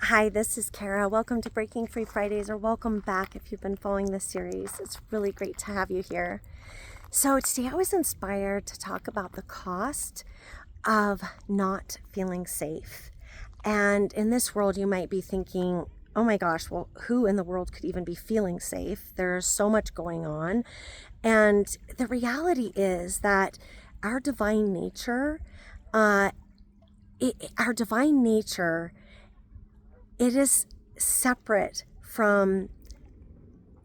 Hi, this is Kara. Welcome to Breaking Free Fridays, or welcome back if you've been following this series. It's really great to have you here. So today I was inspired to talk about the cost of not feeling safe. And in this world, you might be thinking, oh my gosh, well, who in the world could even be feeling safe? There's so much going on. And the reality is that our divine nature, uh, our divine nature, it is separate from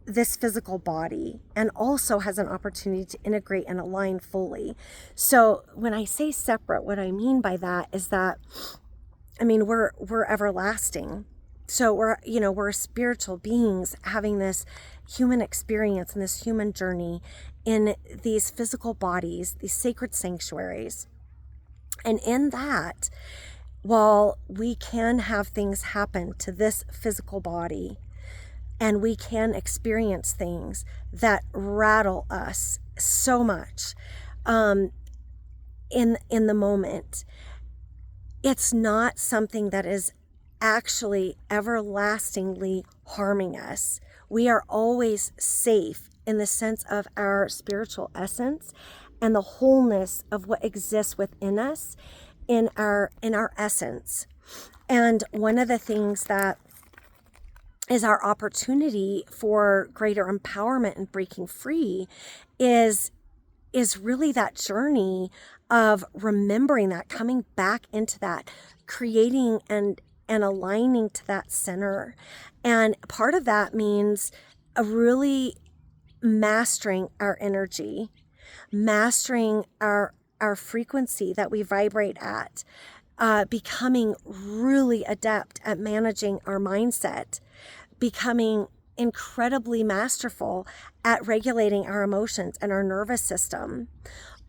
this physical body and also has an opportunity to integrate and align fully. So when I say separate, what I mean by that is that, we're everlasting. So we're spiritual beings having this human experience and this human journey in these physical bodies, these sacred sanctuaries. And in that, while we can have things happen to this physical body and we can experience things that rattle us so much in the moment, it's not something that is actually everlastingly harming us. We are always safe in the sense of our spiritual essence and the wholeness of what exists within us in our essence. And one of the things that is our opportunity for greater empowerment and breaking free is really that journey of remembering that, coming back into that, creating and aligning to that center. And part of that means really mastering our energy, mastering our frequency that we vibrate at, becoming really adept at managing our mindset, becoming incredibly masterful at regulating our emotions and our nervous system,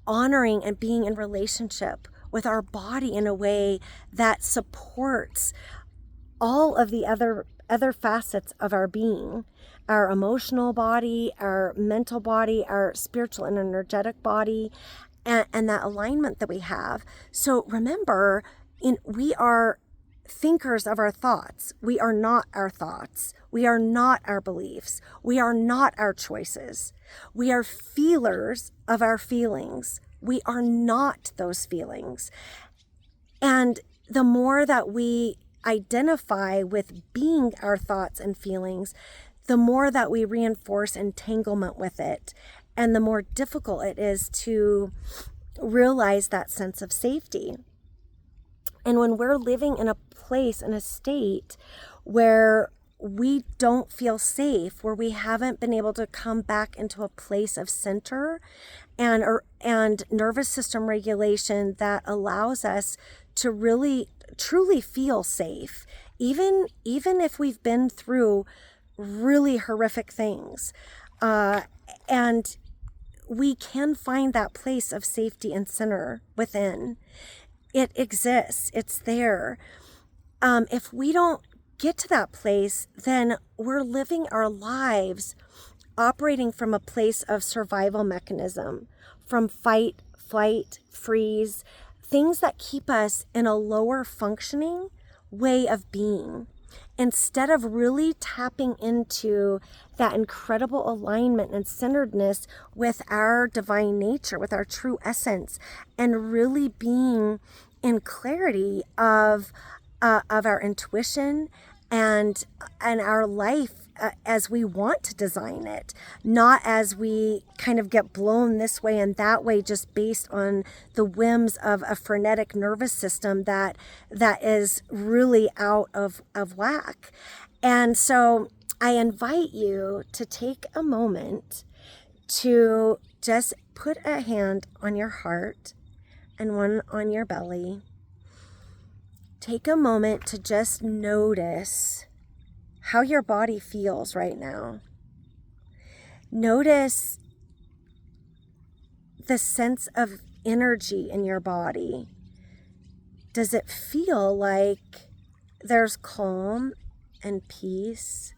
honoring and being in relationship with our body in a way that supports all of the other facets of our being, our emotional body, our mental body, our spiritual and energetic body, and that alignment that we have. So remember, we are thinkers of our thoughts. We are not our thoughts. We are not our beliefs. We are not our choices. We are feelers of our feelings. We are not those feelings. And the more that we identify with being our thoughts and feelings, the more that we reinforce entanglement with it, and the more difficult it is to realize that sense of safety. And when we're living in a place, in a state where we don't feel safe, where we haven't been able to come back into a place of center and nervous system regulation that allows us to really truly feel safe, even if we've been through really horrific things, and we can find that place of safety and center within. It exists. It's there. If we don't get to that place, then we're living our lives operating from a place of survival mechanism, from fight, flight, freeze, things that keep us in a lower functioning way of being, instead of really tapping into that incredible alignment and centeredness with our divine nature, with our true essence, and really being in clarity of our intuition and our life as we want to design it, not as we kind of get blown this way and that way just based on the whims of a frenetic nervous system that is really out of whack. And so I invite you to take a moment to just put a hand on your heart and one on your belly. Take a moment to just notice how your body feels right now. Notice the sense of energy in your body. Does it feel like there's calm and peace?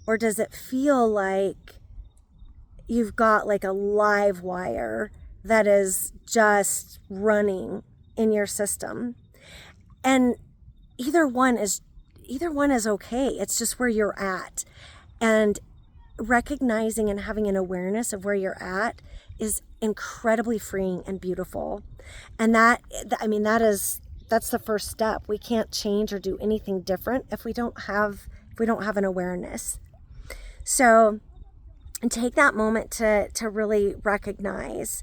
Or does it feel like you've got like a live wire that is just running in your system? And either one is either one is okay. It's just where you're at. And recognizing and having an awareness of where you're at is incredibly freeing and beautiful. And that's the first step. We can't change or do anything different if we don't have an awareness. So, and take that moment to really recognize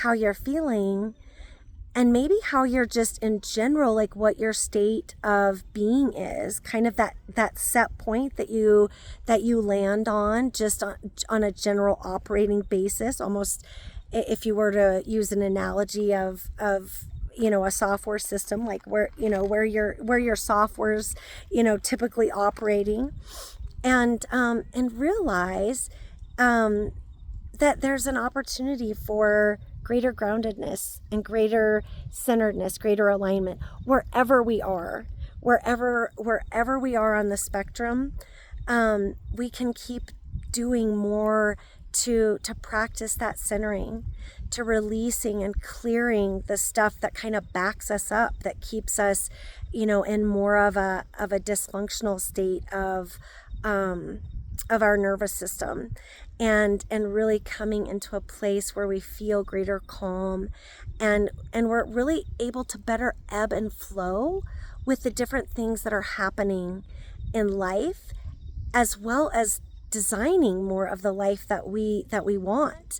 how you're feeling, and maybe how you're just in general, like what your state of being is, kind of that set point that you land on, just on a general operating basis, almost if you were to use an analogy of a software system, like where your software's typically operating, and realize that there's an opportunity for greater groundedness and greater centeredness, greater alignment wherever we are on the spectrum. We can keep doing more to practice that centering, to releasing and clearing the stuff that kind of backs us up, that keeps us, in more of a dysfunctional state of our nervous system, and really coming into a place where we feel greater calm, and we're really able to better ebb and flow with the different things that are happening in life, as well as designing more of the life that we want.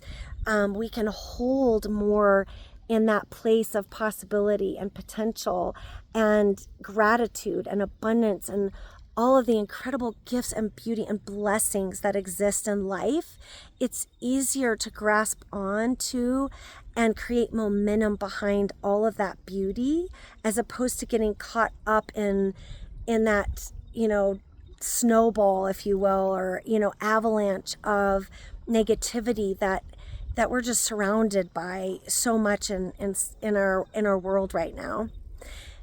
We can hold more in that place of possibility and potential and gratitude and abundance and all of the incredible gifts and beauty and blessings that exist in life. It's easier to grasp onto and create momentum behind all of that beauty, as opposed to getting caught up in that, snowball, if you will, or, avalanche of negativity that we're just surrounded by so much in our world right now.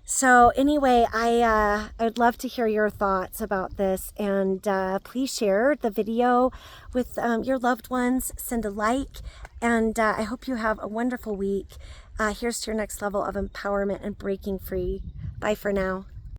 So anyway, I'd love to hear your thoughts about this, and please share the video with your loved ones. Send a like, and I hope you have a wonderful week. Here's to your next level of empowerment and breaking free. Bye for now.